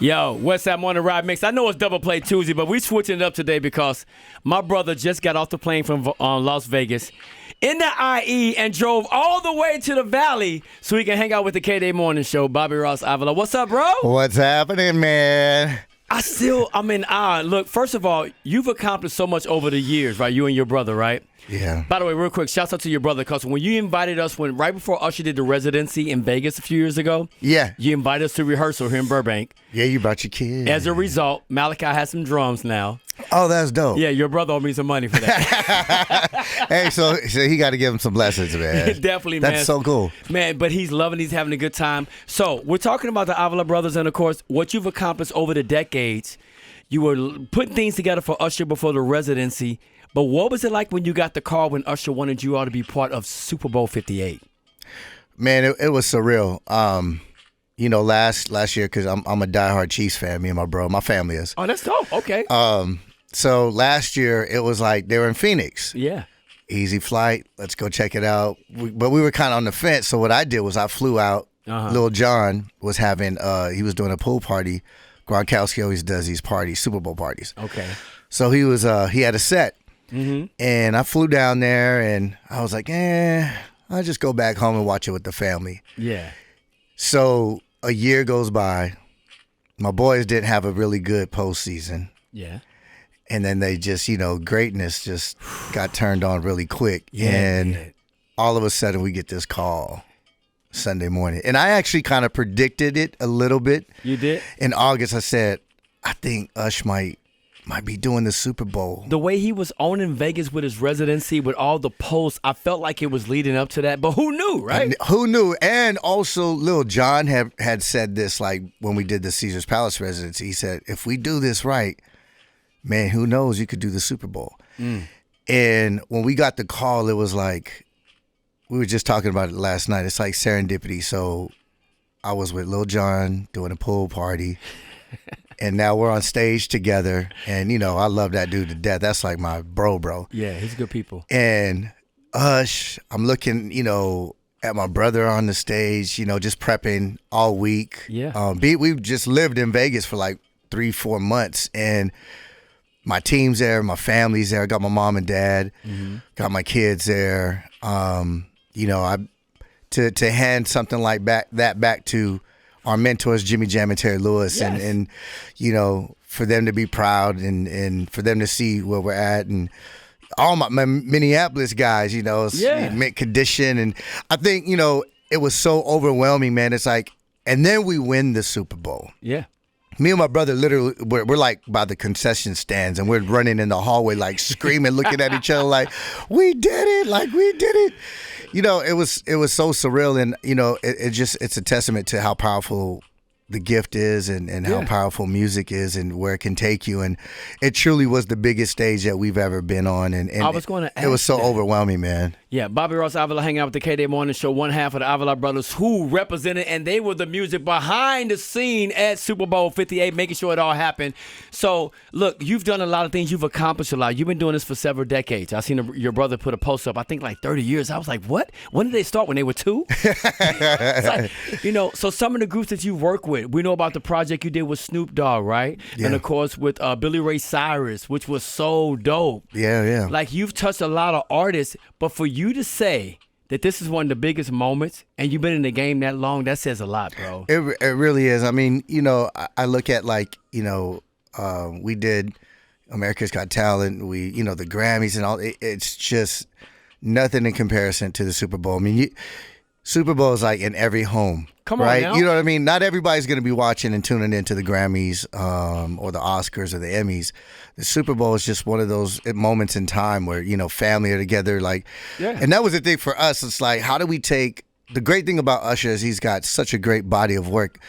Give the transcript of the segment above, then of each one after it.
Yo, what's that morning ride mix? I know it's Double Play Tuesday, but we switching it up today because my brother just got off the plane from Las Vegas in the IE and drove all the way to the Valley so he can hang out with the K-Day Morning Show. Bobby Ross Avila. What's up, bro? What's happening, man? I'm in awe. Look, first of all, you've accomplished so much over the years, right? You and your brother, right? Yeah. By the way, real quick, shouts out to your brother, because when you invited us, right before Usher did the residency in Vegas a few years ago, Yeah. you invited us to rehearsal here in Burbank. Yeah, you brought your kid. As a result, Malachi has some drums now. Oh, that's dope. Yeah, your brother owed me some money for that. Hey, so he got to give him some lessons, man. Definitely, man. That's so cool. Man, but he's loving, he's having a good time. So we're talking about the Avila brothers and, of course, what you've accomplished over the decades. You were putting things together for Usher before the residency. But what was it like when you got the call when Usher wanted you all to be part of Super Bowl 58? Man, it was surreal. Last year, because I'm a diehard Chiefs fan, me and my bro. My family is. Oh, that's dope. Okay. So last year, it was like they were in Phoenix. Yeah. Easy flight. Let's go check it out. But we were kind of on the fence. So what I did was I flew out. Lil Jon was having, he was doing a pool party. Gronkowski always does these parties, Super Bowl parties. Okay. So he had a set. Mm-hmm. And I flew down there, and I was like, I'll just go back home and watch it with the family. Yeah. So a year goes by. My boys didn't have a really good postseason. Yeah. And then they just, greatness just got turned on really quick. Yeah, and all of a sudden we get this call Sunday morning. And I actually kind of predicted it a little bit. You did? In August, I said, I think Ush might be doing the Super Bowl. The way he was owning Vegas with his residency, with all the posts, I felt like it was leading up to that. But who knew, right? And who knew? And also, Lil Jon had said this, like, when we did the Caesar's Palace residency. He said, if we do this right, man, who knows? You could do the Super Bowl. And when we got the call, it was like, we were just talking about it last night. It's like serendipity. So I was with Lil Jon doing a pool party. And now we're on stage together, and I love that dude to death. That's like my bro. Yeah, he's good people. And Ush, I'm looking, at my brother on the stage, just prepping all week. Yeah. We've just lived in Vegas for like 3-4 months, and my team's there, my family's there. I got my mom and dad, got my kids there. To hand something like that back to our mentors, Jimmy Jam and Terry Lewis, yes. and for them to be proud and for them to see where we're at, and all my Minneapolis guys, mint condition, and I think it was so overwhelming, man. It's like, and then we win the Super Bowl. Yeah. Me and my brother literally, we're like by the concession stands, and we're running in the hallway like screaming, looking at each other like, we did it, like we did it. It was so surreal, and it's a testament to how powerful the gift is, and how powerful music is, and where it can take you. And it truly was the biggest stage that we've ever been on, and I was going to ask it was so that. Overwhelming, man. Yeah, Bobby Ross Avila hanging out with the K-Day Morning Show, one half of the Avila brothers who represented, and they were the music behind the scene at Super Bowl 58, making sure it all happened. So, look, you've done a lot of things. You've accomplished a lot. You've been doing this for several decades. I seen your brother put a post up, I think like 30 years. I was like, what? When did they start? When they were 2? It's like, so some of the groups that you work with, we know about the project you did with Snoop Dogg, right? Yeah. And, of course, with Billy Ray Cyrus, which was so dope. Yeah. Like, you've touched a lot of artists, but for you to say that this is one of the biggest moments, and you've been in the game that long, that says a lot, bro. It really is. I mean, I look at we did America's Got Talent, we the Grammys and all. It's just nothing in comparison to the Super Bowl. I mean, Super Bowl is like in every home. Come on, right? now. You know what I mean? Not everybody's going to be watching and tuning into the Grammys or the Oscars or the Emmys. The Super Bowl is just one of those moments in time where, family are together. And that was the thing for us. It's like, how do we take – the great thing about Usher is he's got such a great body of work.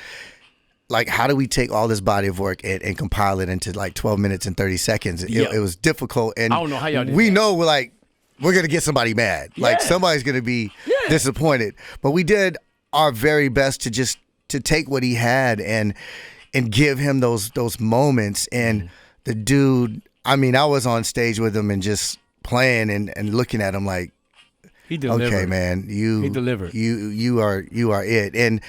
Like, how do we take all this body of work and compile it into like 12 minutes and 30 seconds? It was difficult. And I don't know how y'all did we that. know we're going to get somebody mad. Yeah. Like, somebody's going to be disappointed. But we did our very best to take what he had and give him those moments. And the dude, I mean, I was on stage with him and just playing and looking at him like, he delivered. Okay, man, he delivered. You are it. And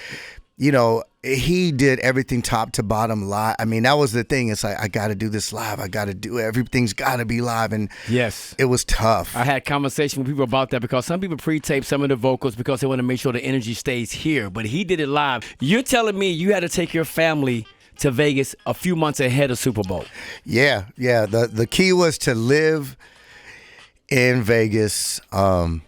he did everything top to bottom live. I mean, that was the thing. It's like, I got to do this live. I got to do it. Everything's got to be live. And yes, it was tough. I had conversation with people about that because some people pre-tape some of the vocals because they want to make sure the energy stays here. But he did it live. You're telling me you had to take your family to Vegas a few months ahead of Super Bowl. Yeah. The key was to live in Vegas. The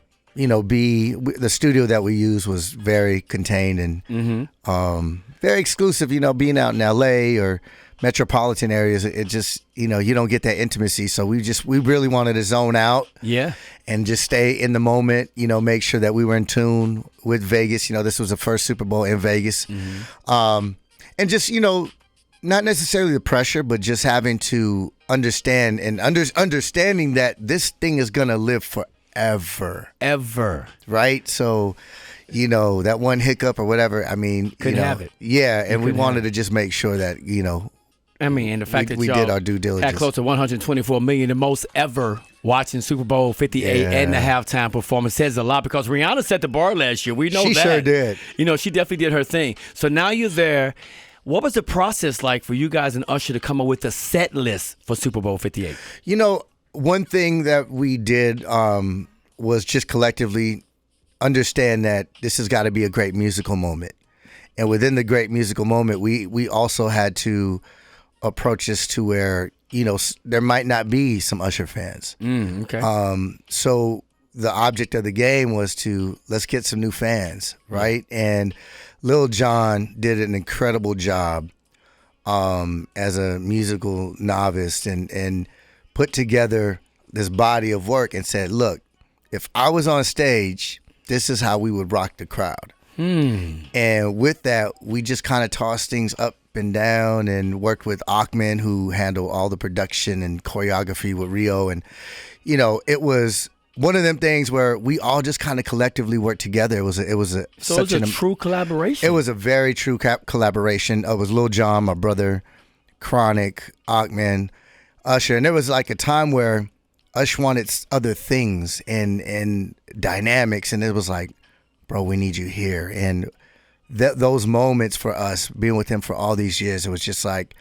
studio that we used was very contained and very exclusive. Being out in LA or metropolitan areas, it just, you don't get that intimacy. So we really wanted to zone out, and just stay in the moment. Make sure that we were in tune with Vegas. This was the first Super Bowl in Vegas, and just not necessarily the pressure, but just having to understand and understanding that this thing is gonna live forever. Right? So, that one hiccup or whatever, I mean, couldn't have it. Yeah, and we wanted to just make sure that, I mean, and the fact that we y'all did our due diligence. had close to 124 million, the most ever watching Super Bowl 58 and the halftime performance says a lot because Rihanna set the bar last year. We know she that. She sure did. She definitely did her thing. So now you're there. What was the process like for you guys and Usher to come up with the set list for Super Bowl 58? One thing that we did was just collectively understand that this has got to be a great musical moment. And within the great musical moment, we also had to approach this to where, there might not be some Usher fans. Okay. So the object of the game was let's get some new fans, right? And Lil Jon did an incredible job as a musical novice and put together this body of work and said, look, if I was on stage, this is how we would rock the crowd. And with that, we just kind of tossed things up and down and worked with Ahmed, who handled all the production and choreography with Rio. And, it was one of them things where we all just kind of collectively worked together. It was a true collaboration. It was a very true collaboration. It was Lil Jon, my brother, Chronic, Ahmed, Usher. And there was like a time where Usher wanted other things and dynamics. And it was like, bro, we need you here. And those moments for us, being with him for all these years, it was just like,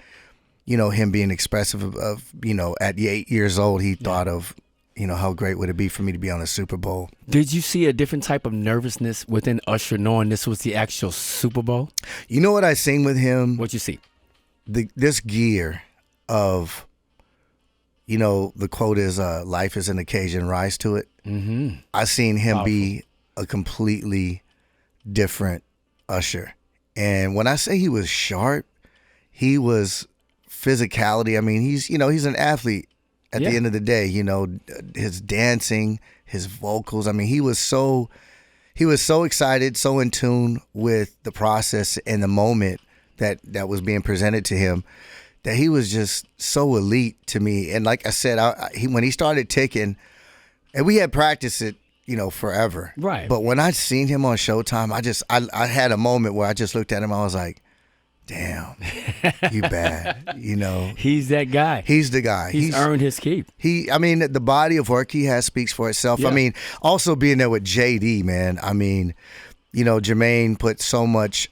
him being expressive of at 8 years old, he thought of, how great would it be for me to be on a Super Bowl. Did you see a different type of nervousness within Usher knowing this was the actual Super Bowl? You know what I seen with him? What'd you see? This gear of, the quote is, life is an occasion, rise to it. I seen him be a completely different Usher. And when I say he was sharp, he was physicality. I mean, he's an athlete at the end of the day, his dancing, his vocals. I mean, he was so excited, so in tune with the process and the moment that was being presented to him, that he was just so elite to me. And like I said, when he started ticking, and we had practiced it, forever. Right. But when I seen him on Showtime, I had a moment where I just looked at him. I was like, damn, you bad. He's that guy. He's the guy. He's earned his keep. The body of work he has speaks for itself. Yeah. I mean, also being there with JD, man. I mean, Jermaine put so much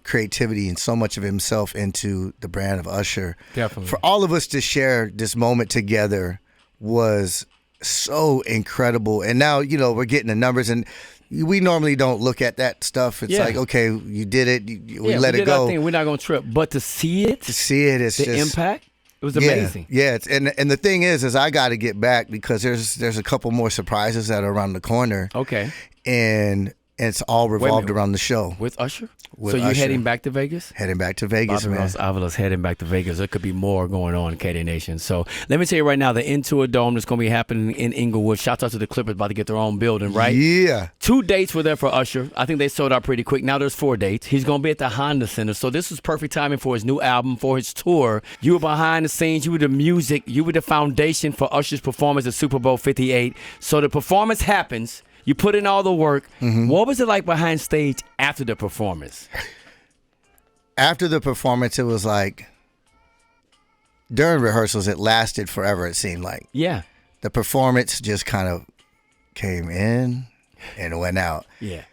creativity and so much of himself into the brand of Usher. Definitely. For all of us to share this moment together was so incredible. And now, we're getting the numbers, and we normally don't look at that stuff. It's like, okay, you did it. We let it go. Our thing. We're not going to trip. But to see it, it's the just impact, it was amazing. Yeah. And the thing is I got to get back because there's a couple more surprises that are around the corner. Okay. And it's all revolved around the show. With Usher? With so you Usher. heading back to Vegas? Heading back to Vegas, Bobby man. Ross Avila's heading back to Vegas. There could be more going on in KD Nation. So let me tell you right now, the Intuit Dome that's going to be happening in Inglewood. Shout out to the Clippers about to get their own building, right? Yeah. 2 dates were there for Usher. I think they sold out pretty quick. Now there's 4 dates. He's going to be at the Honda Center. So this is perfect timing for his new album, for his tour. You were behind the scenes. You were the music. You were the foundation for Usher's performance at Super Bowl 58. So the performance happens. You put in all the work. What was it like behind stage after the performance? After the performance, it was like, during rehearsals, it lasted forever, it seemed like. Yeah. The performance just kind of came in and went out. Yeah.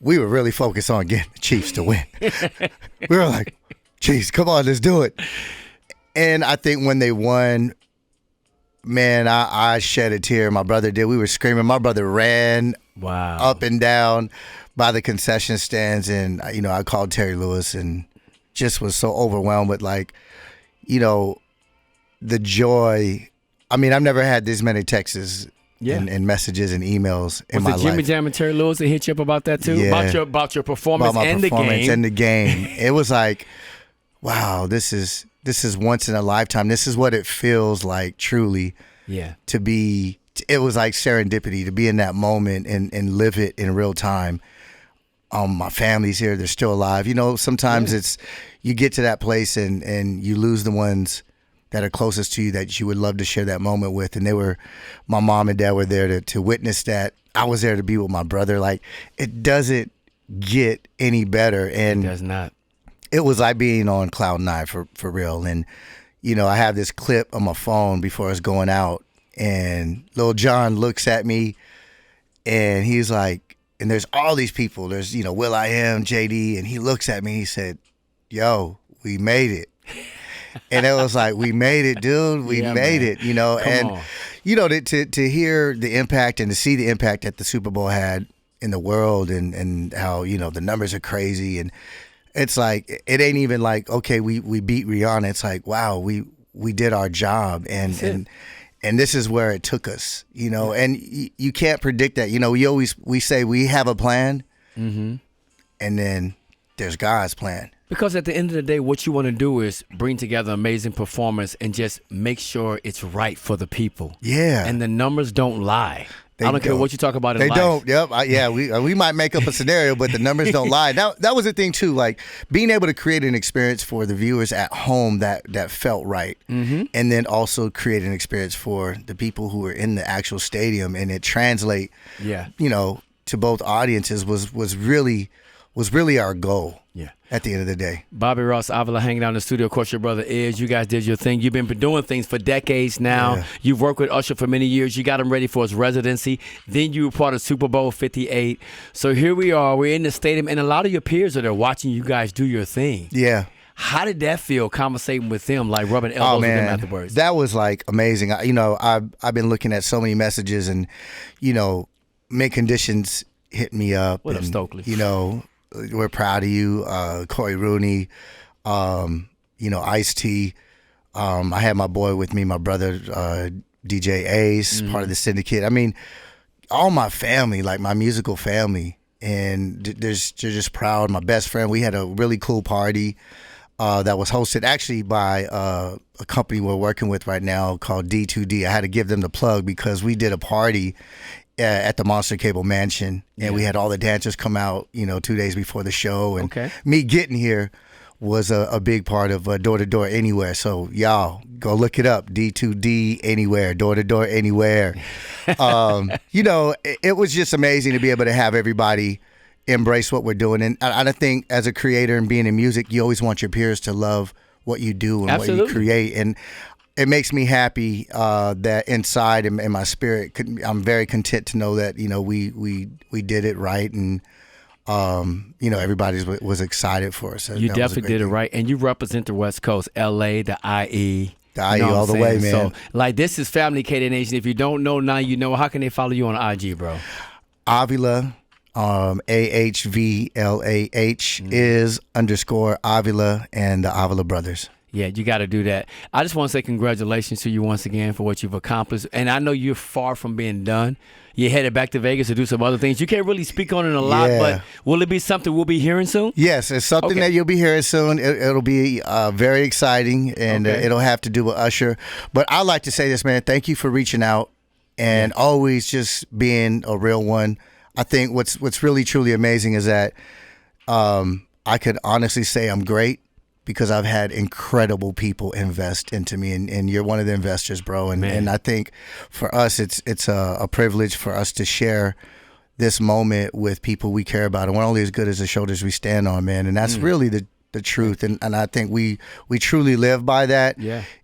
we were really focused on getting the Chiefs to win. We were like, Chiefs, come on, let's do it. And I think when they won, man, I shed a tear. My brother did. We were screaming. My brother ran up and down by the concession stands. And, you know, I called Terry Lewis and just was so overwhelmed with, like, you know, the joy. I mean, I've never had this many texts and messages and emails in my life. Was it Jimmy Jam and Terry Lewis that hit you up about that too? Yeah. About your performance and the game. It was like, wow, this is once in a lifetime. This is what it feels like, truly. Yeah. To be, it was like serendipity to be in that moment and live it in real time. My family's here; they're still alive. You know, sometimes it's you get to that place and you lose the ones that are closest to you that you would love to share that moment with. And my mom and dad were there to witness that. I was there to be with my brother. Like, it doesn't get any better. And it does not. It was like being on cloud nine for real. And, you know, I have this clip on my phone before it's going out, and Lil Jon looks at me and he's like, and there's all these people. There's, you know, Will.i.am, JD, and he looks at me and he said, yo, we made it. And it was like, we made it, dude. We made it, you know. Come on. You know, to hear the impact and to see the impact that the Super Bowl had in the world, and how, you know, the numbers are crazy. And it's like, it ain't even like, okay, we beat Rihanna. It's like, wow, we did our job. And this is where it took us, you know. And you can't predict that. You know, we say we have a plan, and then there's God's plan. Because at the end of the day, what you want to do is bring together amazing performance and just make sure it's right for the people. Yeah. And the numbers don't lie. I don't care what you talk about in life. They don't. Yep. We might make up a scenario, but the numbers don't lie. That was the thing too. Like, being able to create an experience for the viewers at home that felt right, and then also create an experience for the people who were in the actual stadium, and it translate, you know, to both audiences was really our goal. Yeah. At the end of the day. Bobby Ross, Avila, hanging out in the studio. Of course, your brother is. You guys did your thing. You've been doing things for decades now. Yeah. You've worked with Usher for many years. You got him ready for his residency. Then you were part of Super Bowl 58. So here we are. We're in the stadium, and a lot of your peers are there watching you guys do your thing. Yeah. How did that feel, conversating with them, like rubbing elbows with them afterwards? That was like amazing. You know, I've been looking at so many messages, and, you know, Mint Conditions hit me up. What up, Stokely? You know, we're proud of you, Corey Rooney, you know, Ice-T. I had my boy with me, my brother, DJ Ace, part of the syndicate. I mean, all my family, like my musical family, and they're just proud. My best friend, we had a really cool party that was hosted actually by a company we're working with right now called D2D. I had to give them the plug because we did a party at the Monster Cable Mansion, and we had all the dancers come out, you know, 2 days before the show, and me getting here was a big part of Door to Door Anywhere. So y'all go look it up, D2D Anywhere, Door to Door Anywhere. You know, it was just amazing to be able to have everybody embrace what we're doing, and I think as a creator and being in music, you always want your peers to love what you do and what you create, and it makes me happy that inside in my spirit, I'm very content to know that, you know, we did it right, and you know, everybody was excited for us. You definitely did it right, and you represent the West Coast, LA, the IE. The IE all the way, man. So, like, this is Family KD Nation. If you don't know now, you know. How can they follow you on IG, bro? Avila, AHVLAH is _ Avila and the Avila Brothers. Yeah, you got to do that. I just want to say congratulations to you once again for what you've accomplished. And I know you're far from being done. You're headed back to Vegas to do some other things. You can't really speak on it a lot, but will it be something we'll be hearing soon? Yes, it's something that you'll be hearing soon. It'll be very exciting, and it'll have to do with Usher. But I like to say this, man. Thank you for reaching out and always just being a real one. I think what's really, truly amazing is that I could honestly say I'm great, because I've had incredible people invest into me, and you're one of the investors, bro. And I think for us, it's a privilege for us to share this moment with people we care about, and we're only as good as the shoulders we stand on, man. And that's really the truth, and I think we truly live by that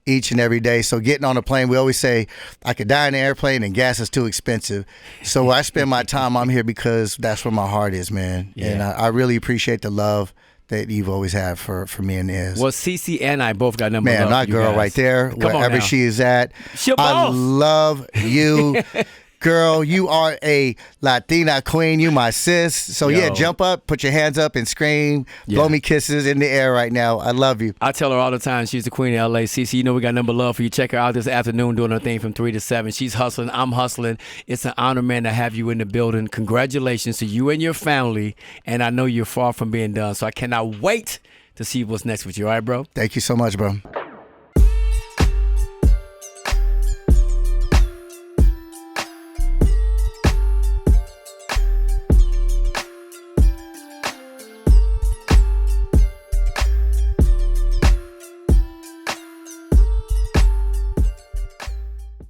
each and every day. So getting on a plane, we always say I could die in an airplane and gas is too expensive. So where I spend my time, I'm here because that's where my heart is, man. And I really appreciate the love that you've always had for me and Iz. Well, Cece and I both got number man, love our for you girl guys. right there, Come on wherever now. she is at. She a I boss. love you. Girl, you are a Latina queen. You my sis. So Yo. yeah, jump up, put your hands up and scream. Blow me kisses in the air right now. I love you. I tell her all the time she's the queen of LA. Cece, you know we got number love for you. Check her out this afternoon doing her thing from 3 to 7. She's hustling. I'm hustling. It's an honor, man, to have you in the building. Congratulations to you and your family. And I know you're far from being done. So I cannot wait to see what's next with you. All right, bro? Thank you so much, bro.